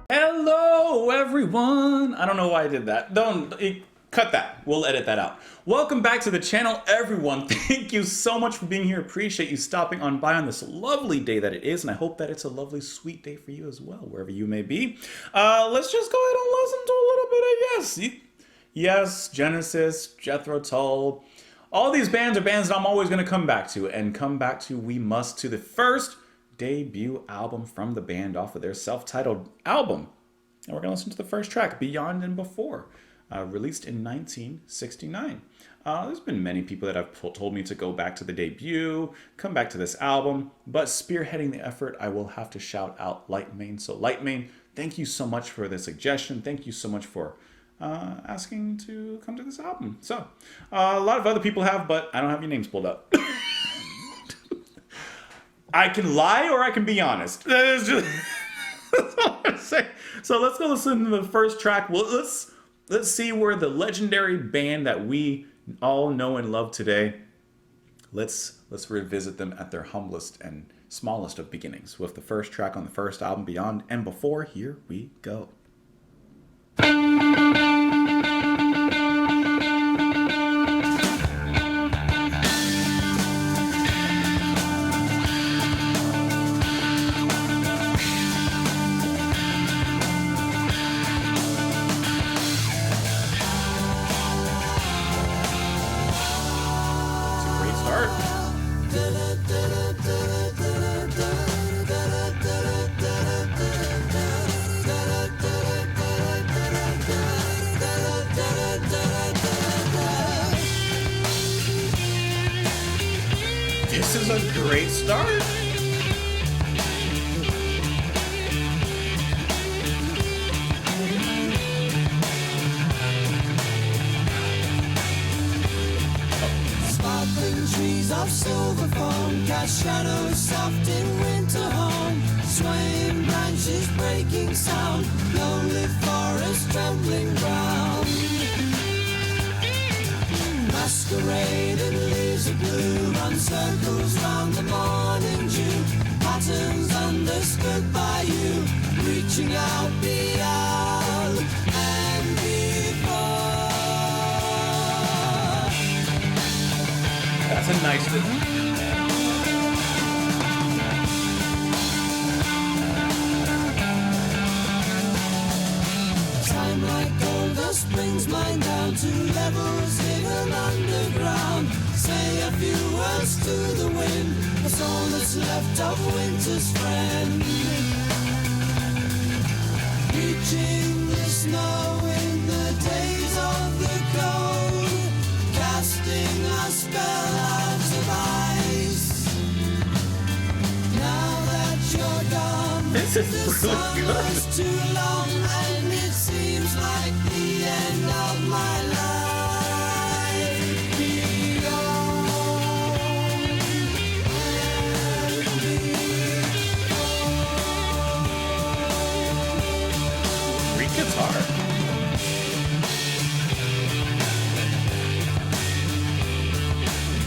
Hello, everyone. I don't know why I did that. Cut that. We'll edit that out. Welcome back to the channel, everyone. Thank you so much for being here. Appreciate you stopping on by on this lovely day that it is, and I hope that it's a lovely, sweet day for you as well, wherever you may be. Let's just go ahead and listen to a little bit of Yes, Genesis, Jethro Tull. All these bands are bands that I'm always going to come back to, we must, to the first debut album from the band off of their self-titled album. And we're going to listen to the first track, Beyond and Before, released in 1969. There's been many people that have told me to go back to the debut, come back to this album, but spearheading the effort, I will have to shout out Lightmain. So Lightmain, thank you so much for the suggestion. Thank you so much for asking to come to this album. So, a lot of other people have, but I don't have your names pulled up. I can lie or I can be honest. That's all I'm saying. So let's go listen to the first track. Well, let's see where the legendary band that we all know and love today, let's revisit them at their humblest and smallest of beginnings with the first track on the first album, Beyond and Before. Here we go. This is a great start. Sparkling trees of silver foam cast shadows soft in winter home. Swaying branches breaking sound, lonely forest trembling ground. Masquerading leaves of blue run circles round the morning dew. Patterns understood by you, reaching out beyond and before. That's a nice little. Time like gold dust brings mine down to levels hidden underground. Say a few words to the wind, that's all that's left of winter's friend. Reaching the snow in the days of the cold, casting a spell out of ice. Now that you're gone, This is the really summer's good. too long, and it seems like the end of my life. Great guitar.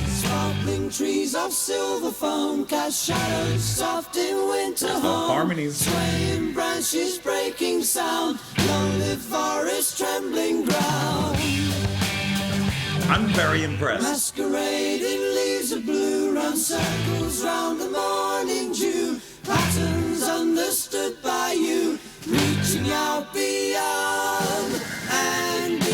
Sparkling trees of silver foam cast shadows soft in winter There's no home. harmonies. Swaying branches breaking sound, lonely forest trembling ground. I'm very impressed. Masquerading leaves of blue run circles round the morning dew. Patterns understood by you, reaching out beyond and before.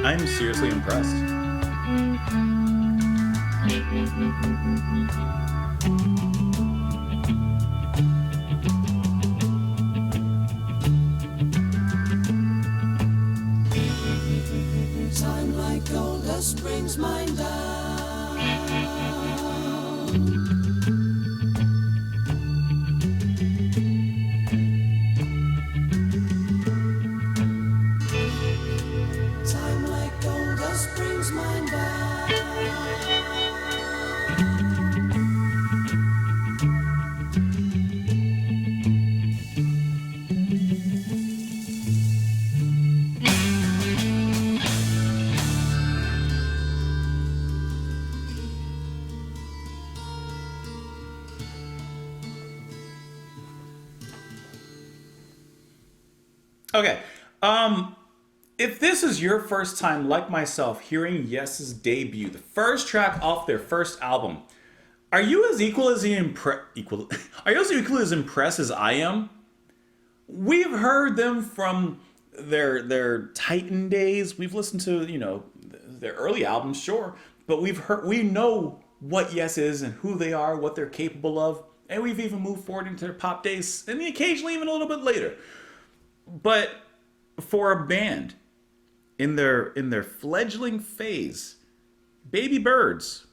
I'm seriously impressed. Time like gold dust brings mine down. Time like gold dust brings mine down. Okay. If this is your first time, like myself, hearing Yes's debut, the first track off their first album, are you as are you as equally as impressed as I am? We've heard them from their Titan days. We've listened to, their early albums, sure, but we know what Yes is and who they are, what they're capable of, and we've even moved forward into their pop days, and occasionally even a little bit later. But for a band in their fledgling phase, Baby Birds,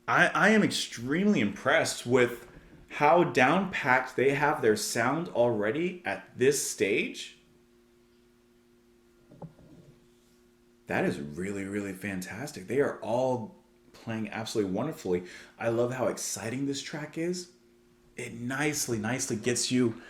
I am extremely impressed with how down-packed they have their sound already at this stage. That is really, really fantastic. They are all playing absolutely wonderfully. I love how exciting this track is. It nicely gets you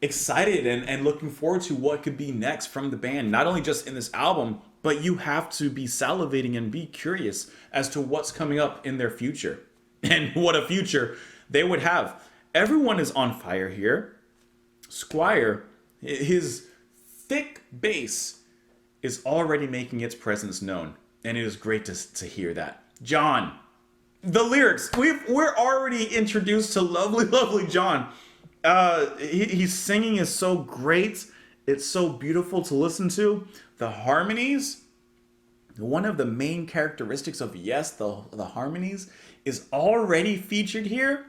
excited and looking forward to what could be next from the band. Not only just in this album, but you have to be salivating and be curious as to what's coming up in their future and what a future they would have. Everyone is on fire here. Squire, his thick bass is already making its presence known, and it is great to hear that. John, the lyrics, we're already introduced to lovely John. He's singing is so great. It's so beautiful to listen to. The harmonies, one of the main characteristics of Yes, the harmonies, is already featured here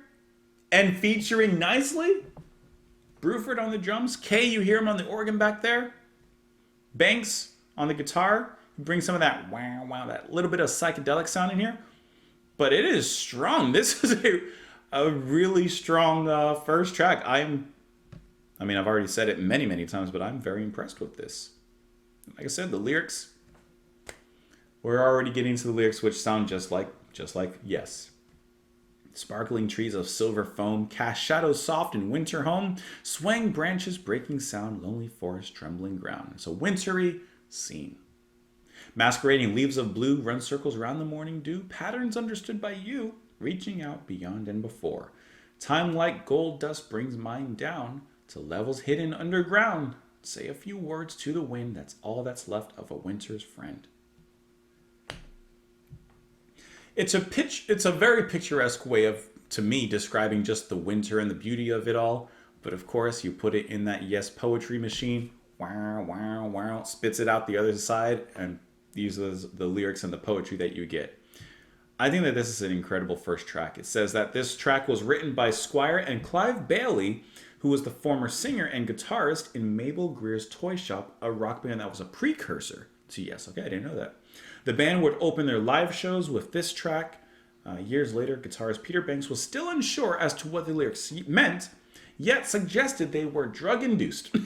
and featuring nicely. Bruford on the drums. Kay, you hear him on the organ back there. Banks on the guitar. Bring some of that wow, that little bit of psychedelic sound in here. But it is strong. This is a really strong first track. I've already said it many times, but I'm very impressed with this. Like I said, the lyrics, we're already getting to the lyrics, which sound just like Yes. Sparkling trees of silver foam cast shadows soft in winter home, swaying branches breaking sound, lonely forest trembling ground. It's a wintry scene. Masquerading leaves of blue run circles around the morning dew, patterns understood by you, reaching out beyond and before. Time like gold dust brings mine down to levels hidden underground. Say a few words to the wind, that's all that's left of a winter's friend. It's a very picturesque way of, to me, describing just the winter and the beauty of it all. But of course, you put it in that Yes poetry machine, wow, spits it out the other side, and uses the lyrics and the poetry that you get. I think that this is an incredible first track. It says that this track was written by Squire and Clive Bailey, who was the former singer and guitarist in Mabel Greer's Toy Shop, a rock band that was a precursor to Yes. Okay, I didn't know that. The band would open their live shows with this track. Years later, guitarist Peter Banks was still unsure as to what the lyrics meant, yet suggested they were drug-induced.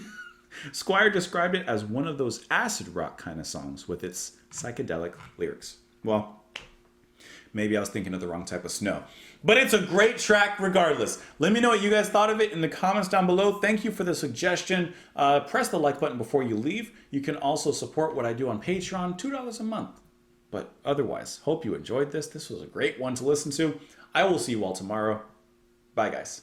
Squire described it as one of those acid rock kind of songs with its psychedelic lyrics. Well, maybe I was thinking of the wrong type of snow. But it's a great track regardless. Let me know what you guys thought of it in the comments down below. Thank you for the suggestion. Press the like button before you leave. You can also support what I do on Patreon, $2 a month. But otherwise, hope you enjoyed this. This was a great one to listen to. I will see you all tomorrow. Bye, guys.